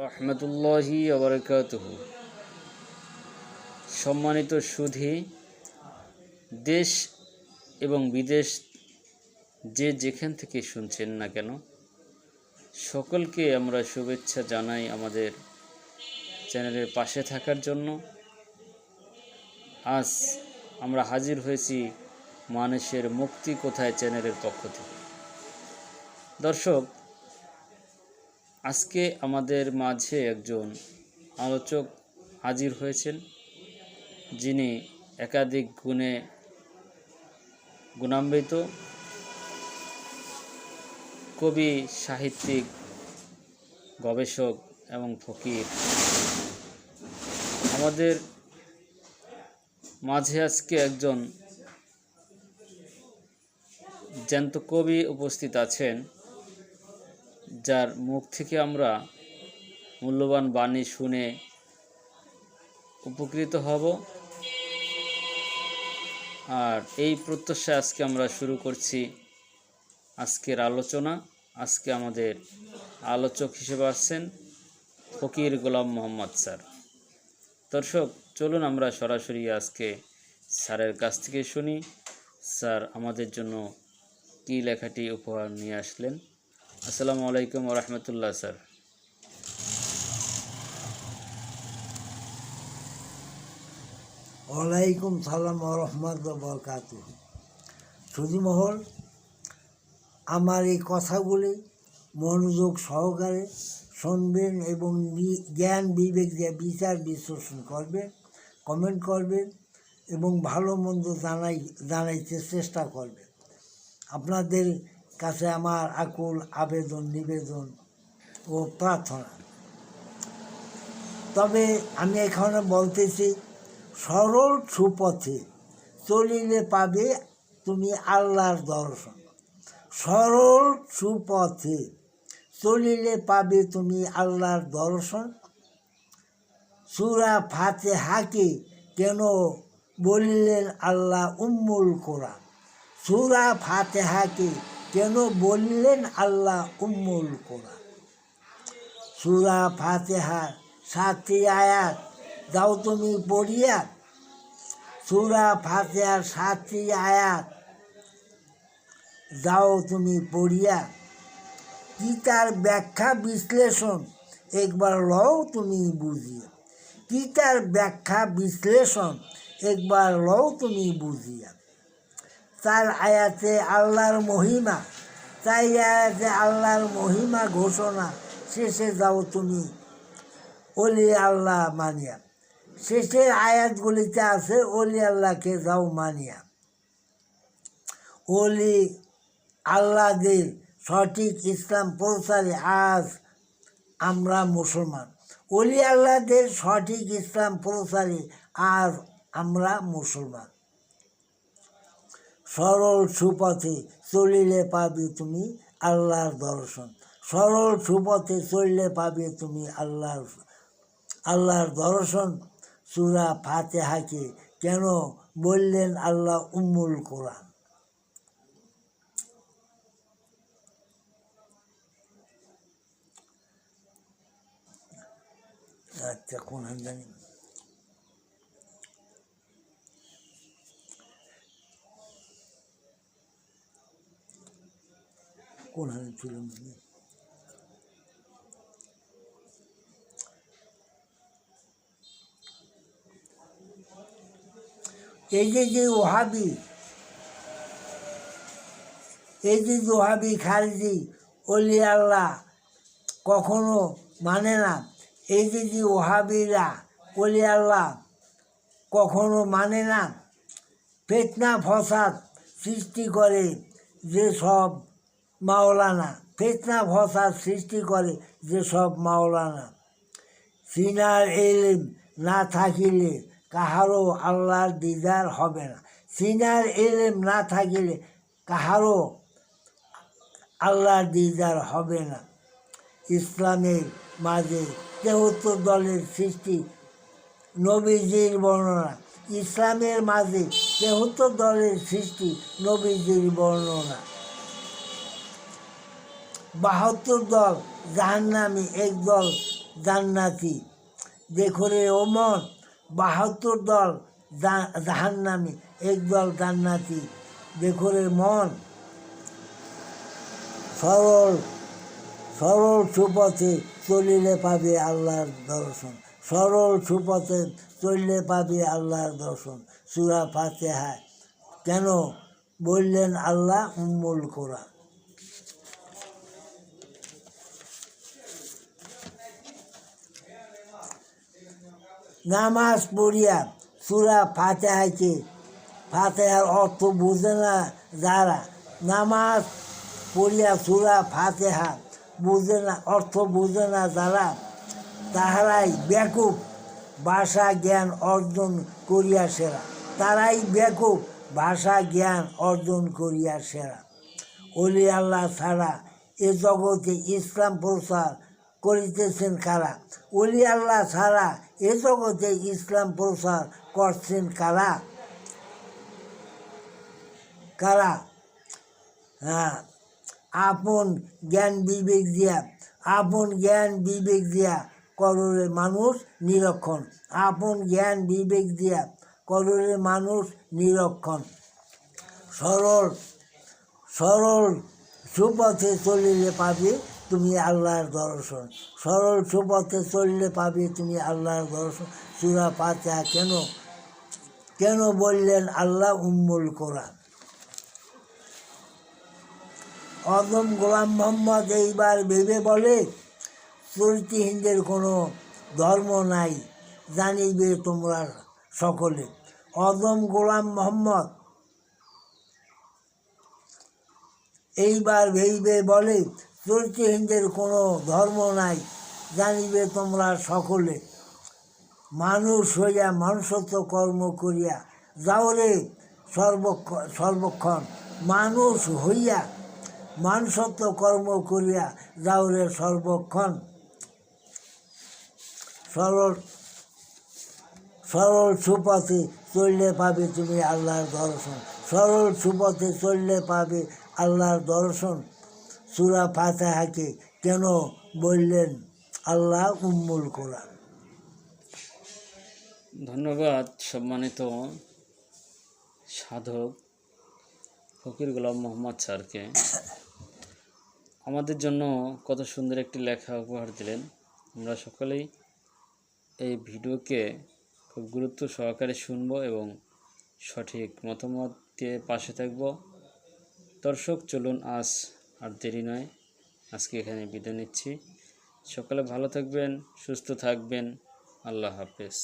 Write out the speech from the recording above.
রহমতুল্লাহি ওয়া বারাকাতুহু। সম্মানিত সুধী, দেশ এবং বিদেশ যে যেখান থেকে শুনছেন না কেন, সকলকে আমরা শুভেচ্ছা জানাই আমাদের চ্যানেলের পাশে থাকার জন্য। আজ আমরা হাজির হয়েছি মানুষের মুক্তি কোথায় চ্যানেলের পক্ষ থেকে। দর্শক, আজকে আমাদের মাঝে একজন আলোচক হাজির হয়েছেন, যিনি একাধিক গুণে গুণান্বিত, কবি, সাহিত্যিক, গবেষক এবং ফকির। আমাদের মাঝে আজকে একজন জ্যান্ত কবি উপস্থিত আছেন, যার মুখ থেকে আমরা মূল্যবান বাণী শুনে উপকৃত হব। আর এই প্রত্যাশায় আজকে আমরা শুরু করছি আজকের আলোচনা। আজকে আমাদের আলোচক হিসেবে আসছেন ফকির গোলাম মোহাম্মদ স্যার। দর্শক, চলুন আমরা সরাসরি আজকে স্যারের কাছ থেকে শুনি স্যার আমাদের জন্য কী লেখাটি উপহার নিয়ে আসলেন। আসসালামু আলাইকুম ওয়া রাহমাতুল্লাহ। স্যার, ওয়ালাইকুম সালাম ওয়া রাহমাতুল্লাহি ওয়া বারাকাতুহু। সুধী মহল, আমার এই কথাগুলি মনোযোগ সহকারে শুনবেন এবং জ্ঞান বিবেক দিয়ে বিচার বিশ্লেষণ করবেন, কমেন্ট করবেন এবং ভালো মন্দ জানাইতে চেষ্টা করবেন। আপনাদের কাছে আমার আকুল আবেদন, নিবেদন ও প্রার্থনা। তবে আমি এখানে বলতেছি, সরল সুপথে চলিলে পাবে তুমি আল্লাহর দর্শন। সরল সুপথে চলিলে পাবে তুমি আল্লাহর দর্শন। সূরা ফাতিহাকে কেন বলিলেন আল্লাহ উম্মুল কোরআন? সূরা ফাতিহাকে কেন বললেন আল্লাহ উম্মুল কোরআন? সূরা ফাতিহার 7টি আয়াত যাও তুমি পড়িয়া। সূরা ফাতিহার 7টি আয়াত যাও তুমি পড়িয়া। কি তার ব্যাখ্যা বিশ্লেষণ একবার লও তুমি বুঝিয়া। কি তার ব্যাখ্যা বিশ্লেষণ একবার লও তুমি বুঝিয়া। 4 আয়াতে আল্লাহর মহিমা, 4 আয়াতে আল্লাহর মহিমা ঘোষণা। শেষে যাও তুমি ওলি আল্লাহ মানিয়া। শেষের আয়াতগুলিতে আছে ওলি আল্লাহকে যাও মানিয়া। ওলি আল্লাহদের সঠিক ইসলাম প্রচারে আজ আমরা মুসলমান। ওলি আল্লাহদের সঠিক ইসলাম প্রচারে আজ আমরা মুসলমান। সরল সুপথে চলিলে পাবে তুমি আল্লাহর দর্শন। সরল সুপথে চললে পাবে তুমি আল্লাহর দর্শন। সূরা ফাতিহাকে কেন বললেন আল্লাহ উম্মুল কোরআন? আচ্ছা, কোন জানি কোন হানে ছিল। এই যে ওহাবি, খারিজি ওলি আল্লাহ কখনো মানে না। এই যে ওহাবিরা ওলি আল্লাহ কখনো মানে না। ফিতনা ফসাদ সৃষ্টি করে যেসব মাওলানা, ফিতনা ফসাদ সৃষ্টি করে যেসব মাওলানা। সিনার ইলম না থাকিলে কাহারও আল্লাহর দিদার হবে না। সিনার ইলম না থাকিলে কাহারও আল্লাহর দিদার হবে না। ইসলামের মাঝে 73 দলের সৃষ্টি, নবীজির বর্ণনা। ইসলামের মাঝে 73 দলের সৃষ্টি, নবীজির বর্ণনা। 72 দল জাহান্নামী, 1 দল জান্নাতি। দেখো রে ও মন, 72 দল জাহান্নামী, একদল জান্নাতি। দেখো রে মন, সরল সরল সুপথে চলিলে পাবে আল্লাহর দর্শন। সরল সুপথে চললে পাবে আল্লাহর দর্শন। সূরা ফাতিহা কেন বললেন আল্লাহ উম্মুল কোরআন। নামাজ পড়িয়া সূরা ফাতিহার অর্থ বুঝে না যারা, নামাজ পড়িয়া সূরা ফাতিহা বুঝে না, অর্থ বুঝে না যারা, তাহারাই বেকুব, ভাষা জ্ঞান অর্জন করিয়া সেরা। তারাই বেকুব, ভাষা জ্ঞান অর্জন করিয়া সেরা। ওলি আল্লাহ ছাড়া এ জগতে ইসলাম প্রচার করিতেছেন কারা? ওলি আল্লাহ ছাড়া এ জগতে ইসলাম প্রচার করছেন কারা? কারা? হ্যাঁ, আপন জ্ঞান বিবেক দিয়া করলে মানুষ নিরক্ষণ। আপন জ্ঞান বিবেক দিয়া করলে মানুষ নিরক্ষণ। সরল সুপথে চলিলে পাবে তুমি আল্লাহর দর্শন। সরল সুপথে চললে পাবে তুমি আল্লাহর দর্শন। সূরা ফাতিহা কেন বললেন আল্লাহ উম্মুল কোরআন। আদম গোলাম মোহাম্মদ এইবার ভেবে বলে, চরিত্রহীনদের কোনো ধর্ম নাই, জানিবে তোমরা সকলে। আদম গোলাম মোহাম্মদ এইবার ভেবে বলে, চরিত্রহীনদের কোনো ধর্ম নাই, জানিবে তোমরা সকলে। মানুষ হইয়া মনুষ্যত্ব কর্ম করিয়া যাও রে সর্বক্ষণ। মানুষ হইয়া মনুষ্যত্ব কর্ম করিয়া যাও রে সর্বক্ষণ। সরল সুপথে চললে পাবে তুমি আল্লাহর দর্শন। সরল সুপথে চললে পাবে আল্লাহর দর্শন। সূরা ফাতিহাকে কেন বললেন আল্লাহ উম্মুল কোরআন। ধন্যবাদ সম্মানিত সাধক ফকির গোলাম মোহাম্মদ স্যারকে। আমাদের জন্য কত সুন্দর একটি লেখা উপহার দিলেন। আমরা সকলেই এই ভিডিওকে খুব গুরুত্ব সহকারে শুনব এবং সঠিক মতামত দিয়ে পাশে থাকব। দর্শক চলুন আজ আর দেরি নয়, আজকে এখানে বিদায় নিচ্ছি। সকলে ভালো থাকবেন, সুস্থ থাকবেন। আল্লাহ হাফেজ।